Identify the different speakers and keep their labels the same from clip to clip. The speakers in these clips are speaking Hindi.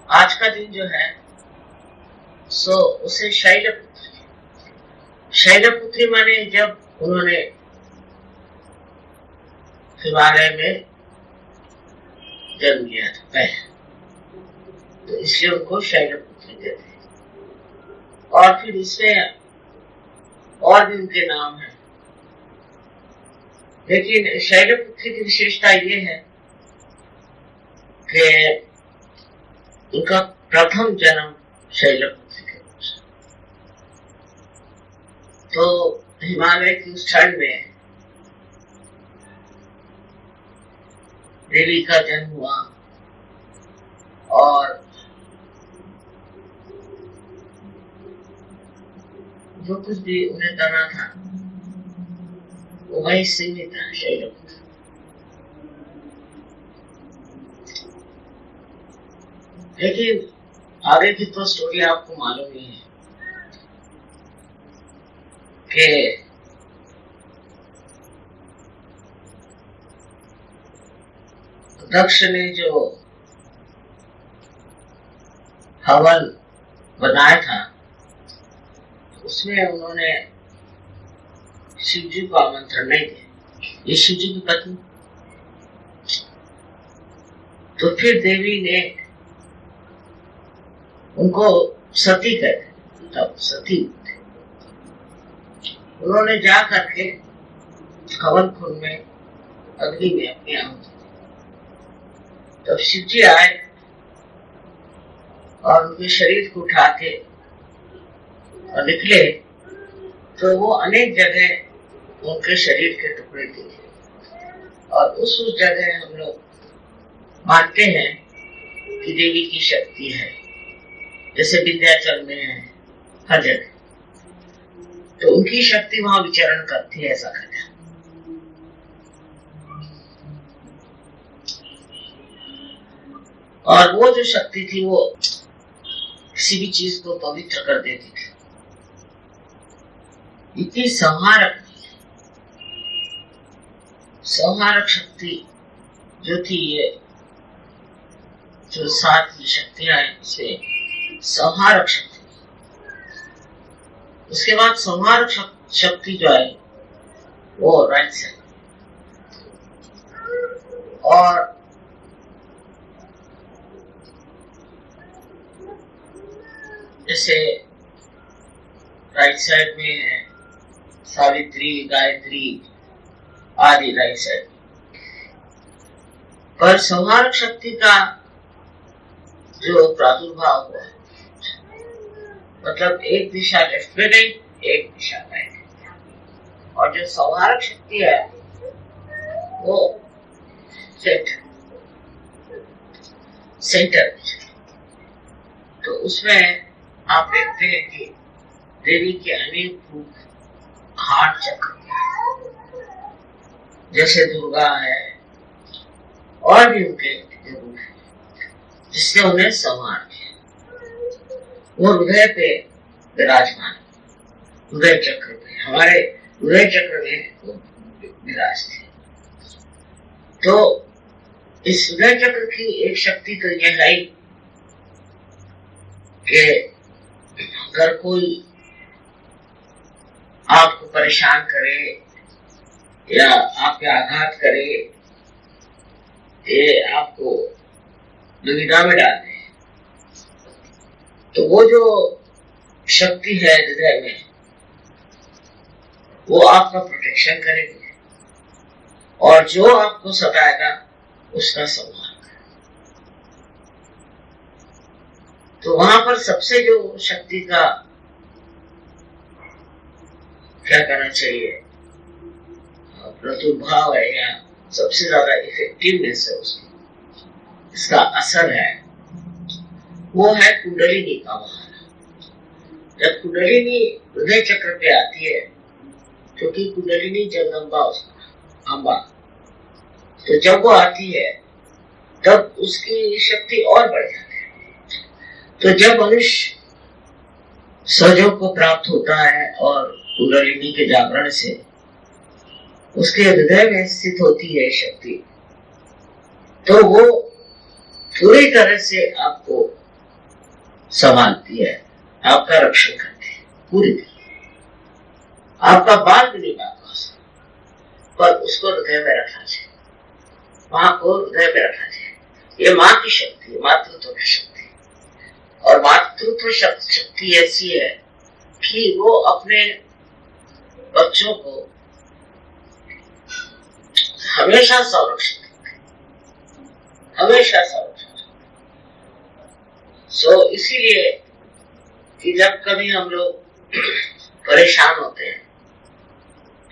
Speaker 1: आज का दिन जो है सो उसे शैलपुत्री माने जब उन्होंने हिमालय में जन्म लिया था पहले, तो इसलिए उनको शैलपुत्री कहते हैं। और फिर इसमें और भी उनके नाम है, लेकिन शैलपुत्री की विशेषता ये है कि उनका प्रथम जन्म शैलपुत्री के रूप से। तो हिमालय की उस ठंड में देवी का जन्म हुआ और जो कुछ भी उन्हें करना था वो वही सीमित था शैलपुत्री। लेकिन आगे की तो स्टोरी आपको मालूम ही है कि दक्ष ने जो हवन बनाया था उसमें उन्होंने शिव जी को आमंत्रण नहीं दिया, ये शिव जी की पत्नी। तो फिर देवी ने उनको सती कहते, तब सती उन्होंने जा करके हवन कुंड में अग्नि में अपनी आहुति दी। तब शिव जी आए और उनके शरीर को उठा के और निकले, तो वो अनेक जगह उनके शरीर के टुकड़े दिए। और उस जगह हम लोग मानते हैं कि देवी की शक्ति है, जैसे विंध्याचल में है हर जगह, तो उनकी शक्ति वहां विचरण करती है, ऐसा कहते हैं। और वो जो शक्ति थी वो किसी भी चीज को पवित्र कर देती थी, इतनी संहारक शक्ति जो थी। ये जो 7 शक्तियां हैं इसमें संहारक शक्ति, उसके बाद संहारक शक्ति जो है वो राइट साइड, और जैसे राइट साइड में है सावित्री, गायत्री आदि राइट साइड। पर संहारक शक्ति का जो प्रादुर्भाव हुआ, मतलब एक दिशा लेफ्ट में नहीं, एक दिशा राइट, और जो संहारक शक्ति है वो सेंटर। तो उसमें आप देखते हैं कि देवी के अनेक रूप, हार्ट चक्र, जैसे दुर्गा है और भी उनके रूप है, जिसने उन्हें संहार किया। वो हृदय पे विराजमान, हृदय चक्र पे, हमारे हृदय चक्र में वो विराज थे। तो इस हृदय चक्र की एक शक्ति तो यह है कि अगर कोई आपको परेशान करे या आप पे आघात करे, ये आपको दुविधा में डाल दे, तो वो जो शक्ति है हृदय में, वो आपका प्रोटेक्शन करेगी और जो आपको सताएगा उसका संहार करेगा। तो वहां पर सबसे जो शक्ति का क्या करना चाहिए, प्रादुर्भाव है या सबसे ज्यादा इफेक्टिवनेस है उसकी, इसका असर है, वो है कुंडलिनी का बहाना। जब कुंडलिनी हृदय चक्र पे आती है, क्योंकि कुंडलिनी जगदम्बा उसका अम्बा, तो जब वो आती है तब उसकी शक्ति और बढ़ जाती है। तो जब मनुष्य सहयोग को प्राप्त होता है और कुंडलिनी के जागरण से उसके हृदय में स्थित होती है शक्ति, तो वो पूरी तरह से आपको संभालती है, आपका रक्षण करती है पूरी तरह। आपका बाल भी नहीं बात सकता, पर उसको हृदय में रखना चाहिए, माँ को हृदय में रखना चाहिए। ये माँ की शक्ति है, मातृत्व की शक्ति। और मातृत्व शक्ति ऐसी है कि वो अपने बच्चों को हमेशा संरक्षित करते, हमेशा संरक्षित। इसीलिए कि जब कभी हम लोग परेशान होते हैं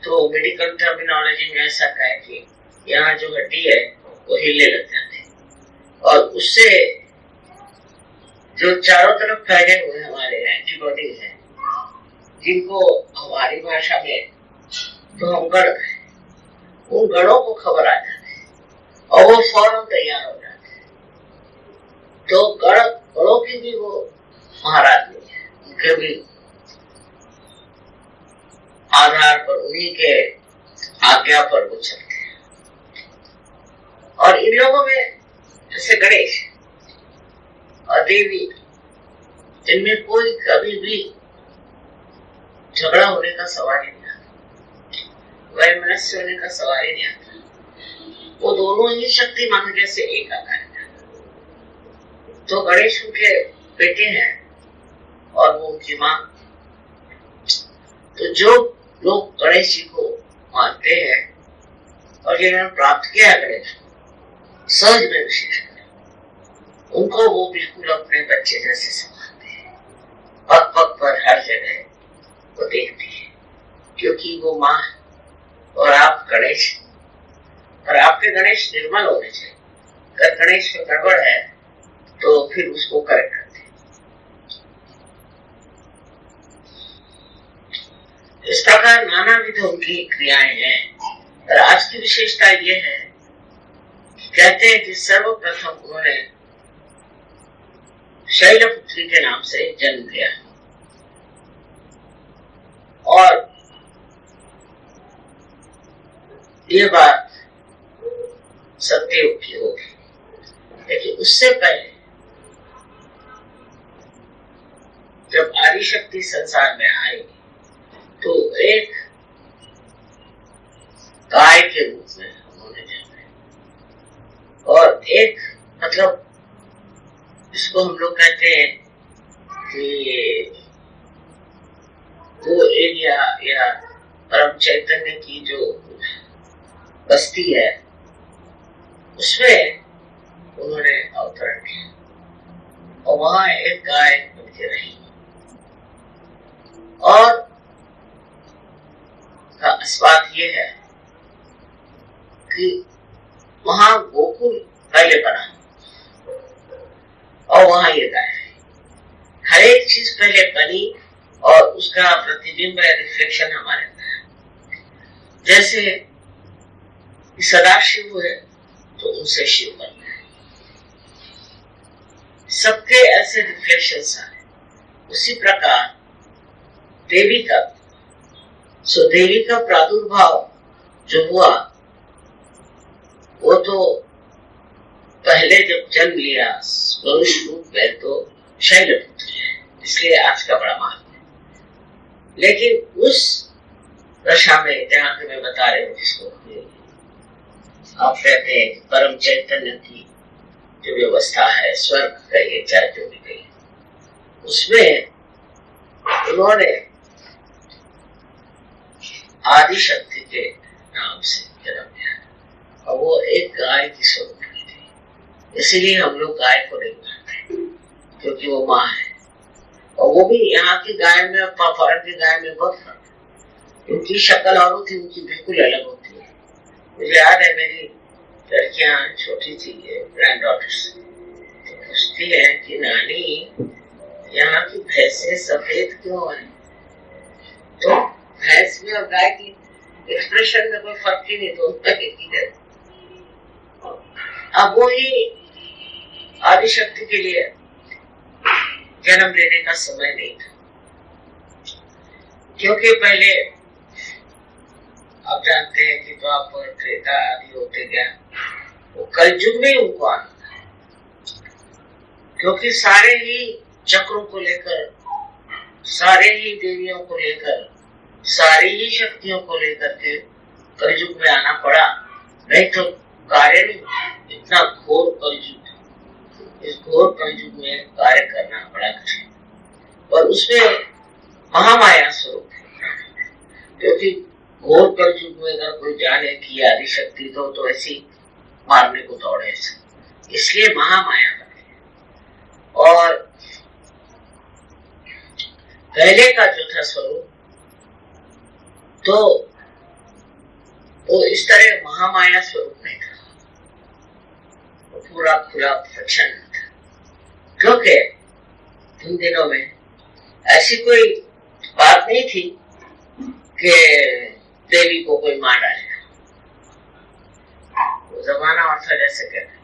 Speaker 1: तो मेडिकल टर्मिनोलॉजी में ऐसा कहे कि यहाँ जो हड्डी है वो हिलने लग जाती है, और उससे जो चारों तरफ फैले हुए हमारे एंटीबॉडीज हैं, जिनको हमारी भाषा में तो हम गढ़ हैं, उन गढ़ों को खबर आ जाती है और वो फौरन तैयार हो जाते हैं। तो गढ़ों की भी वो महाराज नहीं है, उनके भी आधार पर, उन्हीं के आज्ञा पर वो चलते हैं। और इन लोगों में जैसे गणेश और देवी, इनमें कोई कभी भी झगड़ा होने का सवाल ही नहीं आता, वैमनस्य होने का सवाल ही नहीं आता। वो दोनों ही शक्तिमान जैसे एक आकार है। तो गणेश उनके बेटे हैं और वो उनकी माँ। तो जो लोग गणेश जी को मानते हैं और जिन्होंने प्राप्त किया है गणेश को, सहज में विशेषकर, उनको वो बिल्कुल अपने बच्चे जैसे संभालते हैं, पग पग पर हर जगह वो देखती है, क्योंकि वो माँ है। और आप गणेश, और आपके गणेश निर्मल होने चाहिए। अगर गणेश में गड़बड़ है तो फिर उसको करेक्ट करते हैं। इस प्रकार नाना विध उनकी क्रियाएं हैं। और आज की विशेषता ये है, कहते हैं कि सर्वप्रथम उन्होंने शैलपुत्री के नाम से जन्म लिया, और ये बात सत्ययुग की होगी। लेकिन उससे पहले जब आदिशक्ति संसार में आई तो एक गाय के रूप में उन्होंने जन्म, और एक मतलब इसको हम लोग कहते हैं कि वो एरिया या परम चैतन्य की जो बस्ती है उसमें उन्होंने अवतरण किया, और वहां एक गाय बनके रही। और खास बात यह है कि वहां गोकुल पहले बना और वहां ये गाय है। हर एक चीज पहले बनी और उसका प्रतिबिंब है, रिफ्लेक्शन हमारे अंदर है। जैसे सदाशिव है तो उनसे शिव बनना है, सबके ऐसे रिफ्लेक्शंस आए। उसी प्रकार देवी का, देवी का प्रादुर्भाव जो हुआ वो तो पहले जब जन्म लिया मनुष्य रूप में तो शैलपुत्री है, इसलिए आज का बड़ा महत्व है। लेकिन उस दशा में जहां के मैं बता रहे हूँ, जिसको आप कहते हैं परम चैतन्य की जो व्यवस्था है, स्वर्ग कहिए चाहे जो भी कहिए, उसमें उन्होंने आदि शक्ति के नाम से जन्म लिया, और वो एक गाय की स्वरूप थी। इसीलिए हम लोग गाय को नहीं मानते, क्योंकि वो माँ है। और वो भी यहाँ की गाय में और फॉरेन की गाय में बहुत फर्क है। उनकी शक्ल और होती, उनकी बिल्कुल अलग होती है। मुझे याद है मेरी लड़कियां छोटी थी, ग्रैंड डॉटर्स, तो पूछती है कि नानी यहाँ की भैंसें सफेद क्यों है? तो भैंस में और गाय की एक्सप्रेशन में कोई फर्क ही नहीं, तो अब वो ही आदिशक्ति के लिए जन्म लेने का समय नहीं था, क्योंकि पहले आप जानते हैं कि द्वापर त्रेता आदि होते गया, वो कलयुग में उनको आना था, क्योंकि सारे ही चक्रों को लेकर, सारे ही देवियों को लेकर, सारी ही शक्तियों को लेकर के कलयुग में आना पड़ा, नहीं तो कार्य नहीं। इतना घोर कलयुग, इस घोर कलयुग में कार्य करना बड़ा कठिन, और उसमें महामाया स्वरूप है, क्योंकि घोर कलयुग में अगर कोई जाने की आदि शक्ति तो ऐसी मारने को दौड़े, इसलिए महामाया बने। और पहले का जो था स्वरूप तो वो इस तरह महामाया स्वरूप नहीं था, वो पूरा खुला प्रचंड था, क्योंकि उन दिनों में ऐसी कोई बात नहीं थी कि देवी को कोई मार डालेगा। वो जमाना और था जैसे कहते,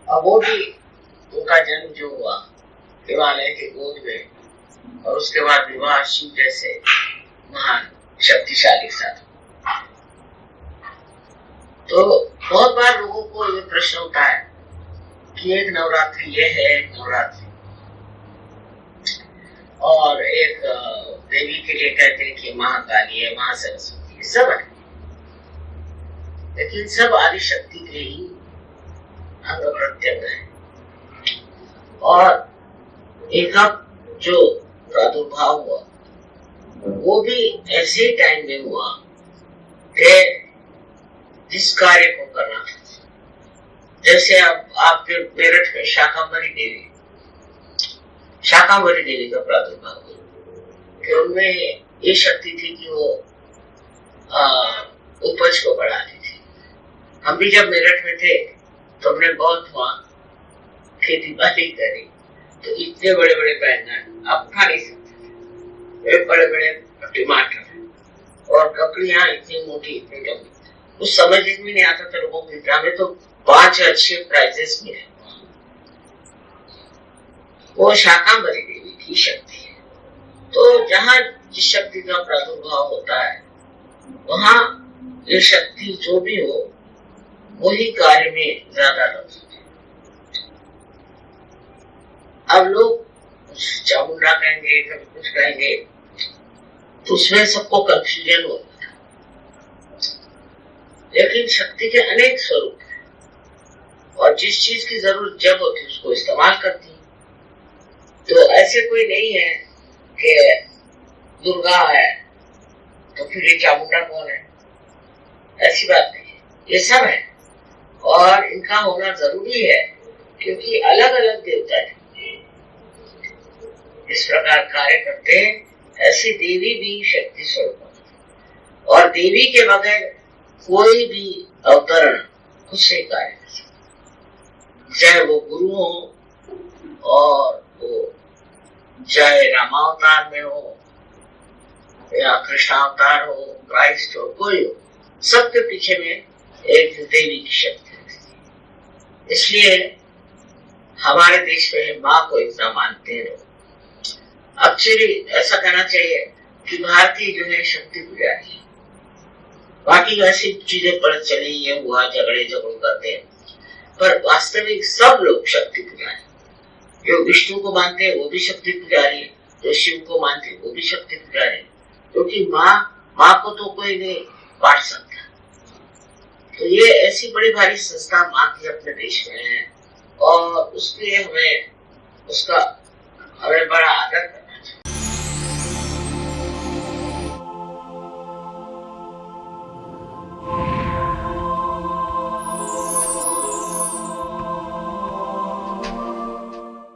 Speaker 1: अब वो भी उनका जन्म जो हुआ हिमालय के गोद में, और उसके बाद विवाह शिव जैसे महान शक्तिशाली साधु। तो बहुत बार लोगों को ये प्रश्न होता है कि एक नवरात्रि ये है, एक नवरात्रि, और एक देवी के लिए कहते हैं कि महाकाली है, महासरस्वती है, सब है, लेकिन सब आदि शक्ति के ही अंग प्रत्यंग है। और एक जो प्रादुर्भाव हुआ वो भी ऐसे टाइम में हुआ कि जिस कार्य को करना था, जैसे अब आपके मेरठ में शाकंभरी देवी का प्रादुर्भाव हुआ कि उनमें ये शक्ति थी कि वो उपज को बढ़ाती थी। हम भी जब मेरठ में थे तो हमने बहुत वहां खेती बाड़ी करी, तो इतने बड़े बड़े बैंगन आप खा नहीं सकते, बड़े बड़े टमाटर और ककड़ियां इतनी मोटी इतनी लंबी, उस समझ में नहीं आता था लोगों को। हमें तो 5 अच्छे प्राइजेस मिले। वो शाकंभरी देवी की शक्ति है। तो जहाँ जिस शक्ति का प्रादुर्भाव होता है वहाँ ये शक्ति जो भी हो वही कार्य में ज्यादा लगती है। अब लोग चामुंडा कहेंगे, कभी कुछ कहेंगे, तो उसमें सबको कंफ्यूजन होता है, लेकिन शक्ति के अनेक स्वरूप हैं, और जिस चीज की जरूरत जब होती है उसको इस्तेमाल करती है। तो ऐसे कोई नहीं है कि दुर्गा है तो फिर ये चामुंडा कौन है, ऐसी बात नहीं है, ये सब है और इनका होना जरूरी है, क्योंकि अलग अलग देवता है इस प्रकार कार्य करते हैं। ऐसी देवी भी शक्ति स्वरूप है, और देवी के बगैर कोई भी अवतरण कुछ नहीं कार्य कर सकता, चाहे वो गुरु हो और वो चाहे रामावतार में हो या कृष्णावतार हो, क्राइस्ट हो, कोई हो, सबके पीछे में एक देवी की शक्ति है। इसलिए हमारे देश में माँ को इतना मानते हैं लोग। एक्चुअली ऐसा कहना चाहिए कि भारतीय जो है शक्ति पुजारी है, बाकी ऐसी चीजें पर चली, ये हुआ, झगड़े करते हैं, पर वास्तविक सब लोग शक्ति पुजारी। जो विष्णु को मानते हैं वो भी शक्ति पुजारी है, जो शिव को मानते हैं वो भी शक्ति पुजारी है, क्योंकि माँ को तो कोई नहीं बांट सकता। तो ये ऐसी बड़ी भारी संस्था माँ की अपने देश में है, और उसके लिए हमें बड़ा आदर